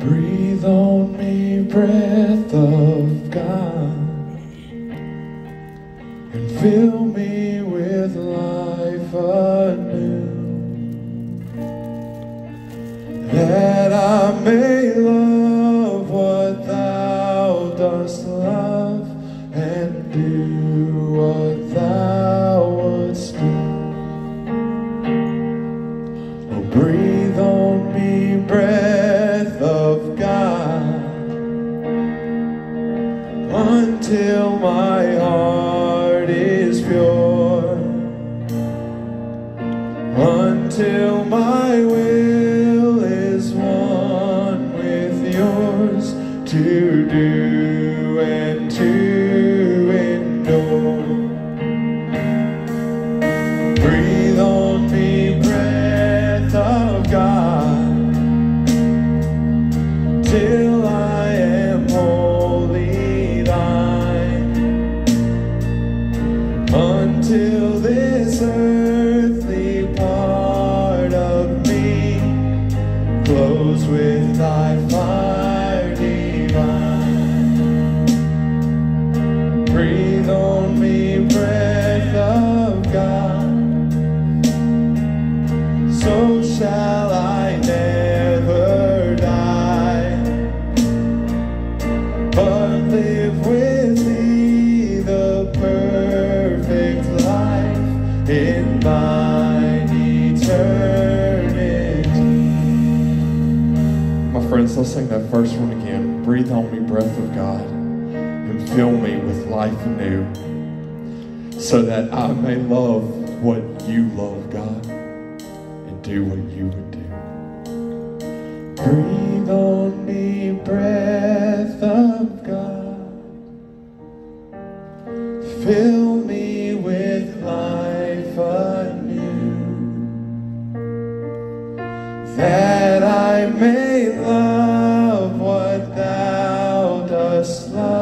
Breathe on me, breath of God, and fill me with life anew, that I may love what thou dost love and do what thou wouldst do. Oh, breathe on me, breath of God, until my heart is pure, until my will is one with yours, to do and to endure. Breathe on me, breath of God, till I am wholly thine, until this earthly part of me glows with thy fire divine. Breathe on me, breath of God, so shall I never die, but live with thee the perfect life in thine eternity. My friends, let's sing that first one again. Breathe on me, breath of God, and fill me with life anew, so that I may love what you love, God, and do what you would do. Breathe on me, breath of God, fill me with life anew, that I may love what thou dost love